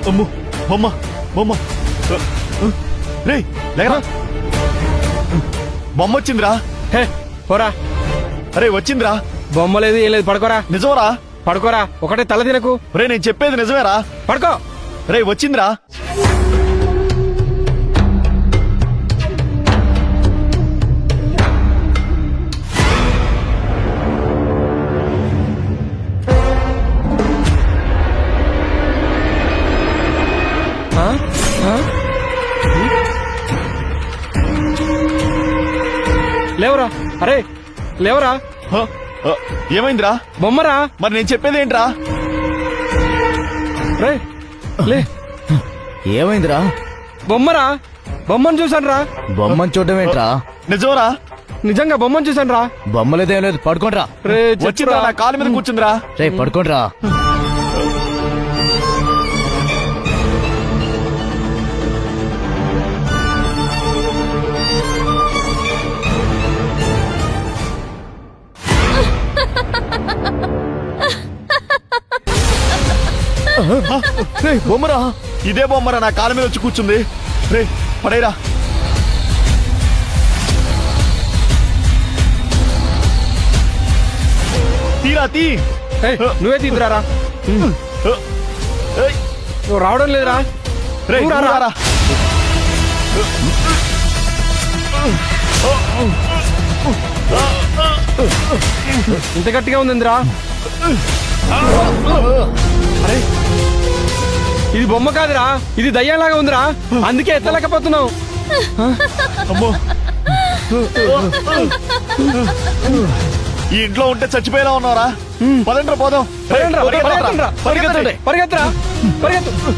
అమ్ము బొమ్మ బొమ్మ రే లేరా బొమ్మ వచ్చిందిరా. హే పోరా. అరే వచ్చిందిరా. బొమ్మ లేదు ఏం లేదు, పడుకోరా. నిజమరా? పడుకోరా, ఒకటే తల తినకు. రే నేను చెప్పేది నిజమేరా? పడుకో. రే వచ్చిందిరా. లేవరా. అరే లేవరా. ఏమైందిరా? బొమ్మరా. మరి నేను చెప్పేది ఏంట్రా? రే లే. ఏమైందిరా? బొమ్మరా. బొమ్మను చూసాను రా. బొమ్మను చూడడం ఏంట్రా? నిజమరా? నిజంగా బొమ్మను చూసాను రా. బొమ్మలేదేం లేదు, పడుకోండ్రా. రే వచ్చిందిరా, నా కాలు మీద కూర్చుందిరా. రే పడుకోండ్రా. బొమ్మరా. ఇదే బొమ్మరా నా కాలు మీద వచ్చి కూర్చుంది. రే పడేరా. తీరా తీ. నువ్వే తీద్దురారా. నువ్వు రావడం లేదురా. రే రారా. ఇంత గట్టిగా ఉందిరా. అరే ఇది బొమ్మ కాదురా, ఇది దయ్యంలాగా ఉందిరా, అందుకే ఎత్తలేకపోతున్నావు. అమ్మో ఈ ఇంట్లో ఉంటే చచ్చిపోయేలా ఉన్నారా? పదండ్రా పోదాం. పరిగెత్తరా పరిగెత్తు.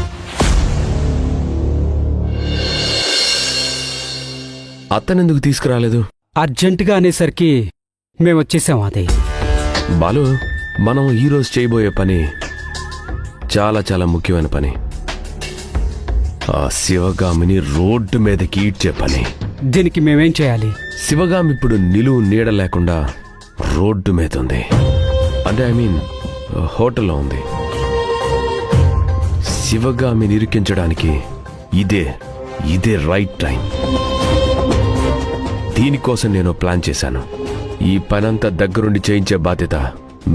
అతనెందుకు తీసుకురాలేదు? అర్జెంటుగా అనేసరికి మేము వచ్చేసాం. అదే బాలు, మనం ఈరోజు చేయబోయే పని చాలా చాలా ముఖ్యమైన పని. ఆ శివగామిని రోడ్డు మీదకి ఈడ్చే పని. దీనికి మేమేం చేయాలి? శివగామి ఇప్పుడు నిలువు నీడ లేకుండా రోడ్డు మీద ఉంది. అంటే ఐ మీన్ హోటల్లో ఉంది. శివగామిని ఇరికించడానికి ఇదే రైట్ టైం. దీనికోసం నేను ప్లాన్ చేశాను. ఈ పనంతా దగ్గరుండి చేయించే బాధ్యత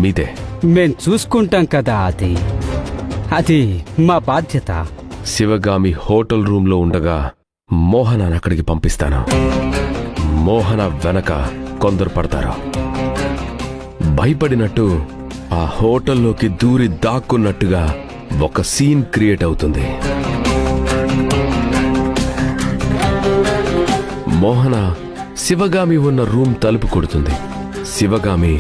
మీదే. మేం చూసుకుంటాం కదా. అది మా బాధ్యత. శివగామి హోటల్ రూమ్లో ఉండగా మోహనాన్ని అక్కడికి పంపిస్తాను. మోహన వెనక కొందరు పడతారు. భయపడినట్టు ఆ హోటల్లోకి దూరి దాక్కున్నట్టుగా ఒక సీన్ క్రియేట్ అవుతుంది. మోహన శివగామి ఉన్న రూమ్ తలుపు కొడుతుంది. శివగామి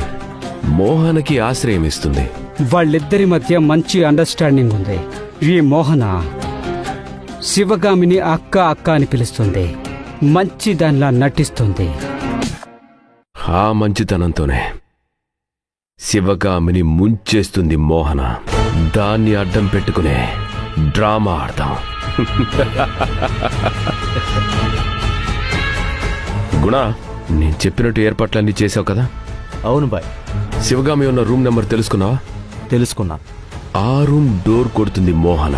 మోహనకి ఆశ్రయం ఇస్తుంది. వాళ్ళిద్దరి మధ్య మంచి అండర్స్టాండింగ్ ఉంది. ఈ మోహన శివగామిని అక్క అక్క అని పిలుస్తుంది. మంచి దానిలా నటిస్తుంది. ఆ మంచితనంతోనే శివగామిని ముంచేస్తుంది మోహన. దాన్ని అడ్డం పెట్టుకునే డ్రామా ఆడతాం. గుణ, నేను చెప్పినట్టు ఏర్పాట్లన్నీ చేసావు కదా? అవును బాయ్. శివగామి ఉన్న రూమ్ నెంబర్ తెలుసుకున్నావా? తెలుసుకున్నా. ఆ రూమ్ డోర్ కొడుతుంది మోహన.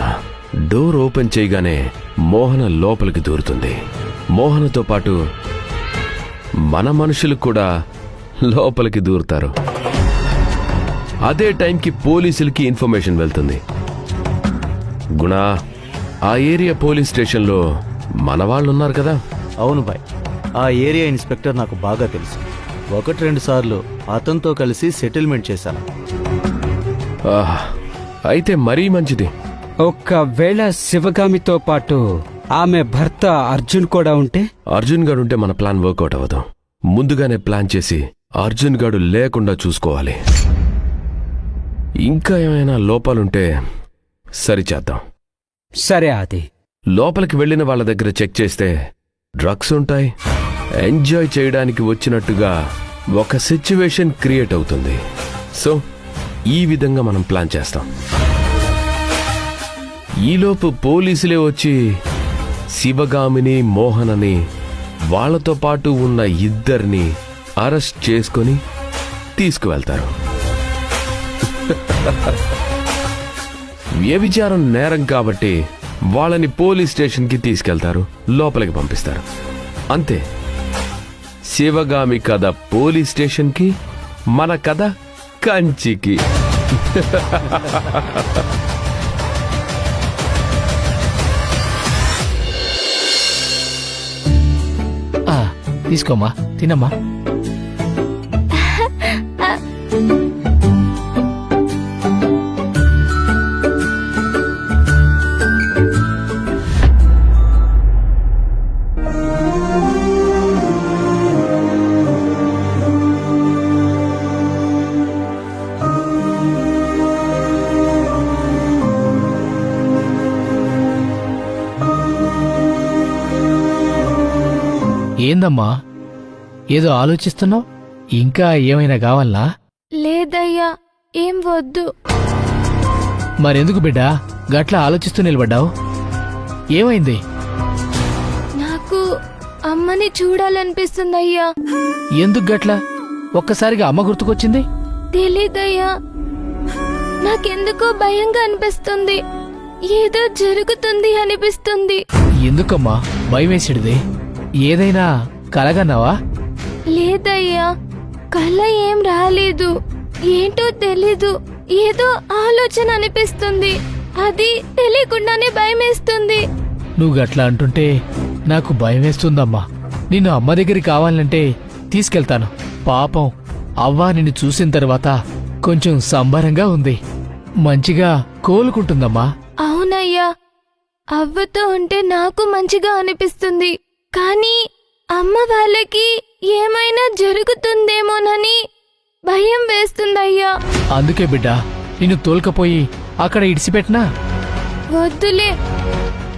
డోర్ ఓపెన్ చేయగానే మోహన లోపలికి దూరుతుంది. మోహనతో పాటు మన మనుషులు కూడా లోపలికి దూరుతారు. అదే టైంకి పోలీసులకి ఇన్ఫర్మేషన్ వెళ్తుంది. గుణ, ఆ ఏరియా పోలీస్ స్టేషన్లో మన వాళ్ళున్నారు కదా? అవును బాయ్. ఆ ఏరియా ఇన్స్పెక్టర్ నాకు బాగా తెలుసు. 1-2 సార్లు అతనితో కలిసి సెటిల్మెంట్ చేశాను. అయితే మరీ మంచిది. ఒకవేళ శివగామితో పాటు ఆమె భర్త అర్జున్ కూడా ఉంటే? అర్జున్ గాడు ఉంటే మన ప్లాన్ వర్కౌట్ అవ్వదు. ముందుగానే ప్లాన్ చేసి అర్జున్ గాడు లేకుండా చూసుకోవాలి. ఇంకా ఏమైనా లోపాలుంటే సరిచేద్దాం. సరే. లోపలికి వెళ్లిన వాళ్ళ దగ్గర చెక్ చేస్తే డ్రగ్స్ ఉంటాయి. ఎంజాయ్ చేయడానికి వచ్చినట్టుగా ఒక సిచ్యువేషన్ క్రియేట్ అవుతుంది. సో ఈ విధంగా మనం ప్లాన్ చేస్తాం. ఈలోపు పోలీసులే వచ్చి శివగామిని, మోహనని, వాళ్లతో పాటు ఉన్న ఇద్దరిని అరెస్ట్ చేసుకొని తీసుకువెళ్తారు. వ్యభిచారం నేరం కాబట్టి వాళ్ళని పోలీస్ స్టేషన్కి తీసుకెళ్తారు, లోపలికి పంపిస్తారు. అంతే. శివగామి కథ పోలీస్ స్టేషన్కి, మన కథ కంచికి. తీసుకోమ్మా, తినమ్మా. ఏందమ్మా ఏదో ఆలోచిస్తున్నావు? ఇంకా ఏమైనా కావాలనా? లేదయ్యా, ఏం వద్దు. మరెందుకు బిడ్డా గట్లా ఆలోచిస్తూ నిలబడ్డావు? ఏమైంది? నాకు అమ్మని చూడాలనిపిస్తుందయ్యా. ఎందుకు గట్లా ఒక్కసారిగా అమ్మ గుర్తుకొచ్చింది? తెలీదయ్యా, నాకెందుకో భయంగా అనిపిస్తుంది. ఏదో జరుగుతుంది అనిపిస్తుంది. ఎందుకమ్మా భయమేసిడిది? ఏదైనా కలగన్నావా? లేదయ్యా, కల ఏం రాలేదు. ఏంటో తెలీదు, ఏదో ఆలోచన అనిపిస్తుంది. అది తెలియకుండానే భయమేస్తుంది. నువ్వు గట్లా అంటుంటే నాకు భయమేస్తుందమ్మా. నిన్ను అమ్మ దగ్గరికి కావాలంటే తీసుకెళ్తాను. పాపం అవ్వ నిన్ను చూసిన తర్వాత కొంచెం సంబరంగా ఉంది, మంచిగా కోలుకుంటుందమ్మా. అవునయ్యా, అవ్వతో ఉంటే నాకు మంచిగా అనిపిస్తుంది. కానీ అమ్మ వాళ్ళకి ఏమైనా జరుగుతుందేమోనని భయం వేస్తుందయ్యా. అందుకే బిడ్డా నిన్ను తోలుకపోయి అక్కడ ఇడిసిపెట్టినా? వద్దులే,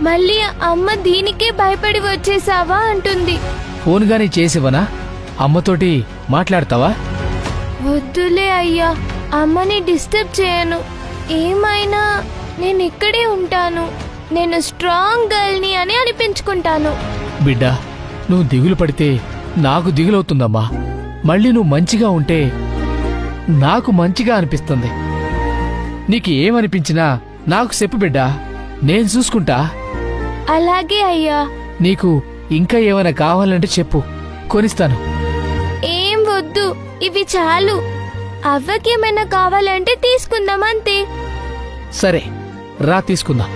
మళ్ళీ అమ్మ దీనికే భయపడి వచ్చేసావా అంటుంది. ఫోన్ గానీ చేసివనా? అమ్మతోటి మాట్లాడతావా? వద్దులే అయ్యా, అమ్మని డిస్టర్బ్ చేయను. ఏమైనా నేను ఇక్కడే ఉంటాను. నేను స్ట్రాంగ్ గర్ల్ని అని అనిపించుకుంటాను. బిడ్డా నువ్వు దిగులు పడితే నాకు దిగులవుతుందమ్మా. మళ్ళీ నువ్వు మంచిగా ఉంటే నాకు మంచిగా అనిపిస్తుంది. నీకు ఏమనిపించినా నాకు చెప్పు బిడ్డా, నేను చూసుకుంటా. అలాగే అయ్యా. నీకు ఇంకా ఏమైనా కావాలంటే చెప్పు, కొనిస్తాను. ఏం వద్దు, ఇవి చాలు. అవ్వకేమైనా కావాలంటే తీసుకుందాం అంతే. సరే రా తీసుకుందాం.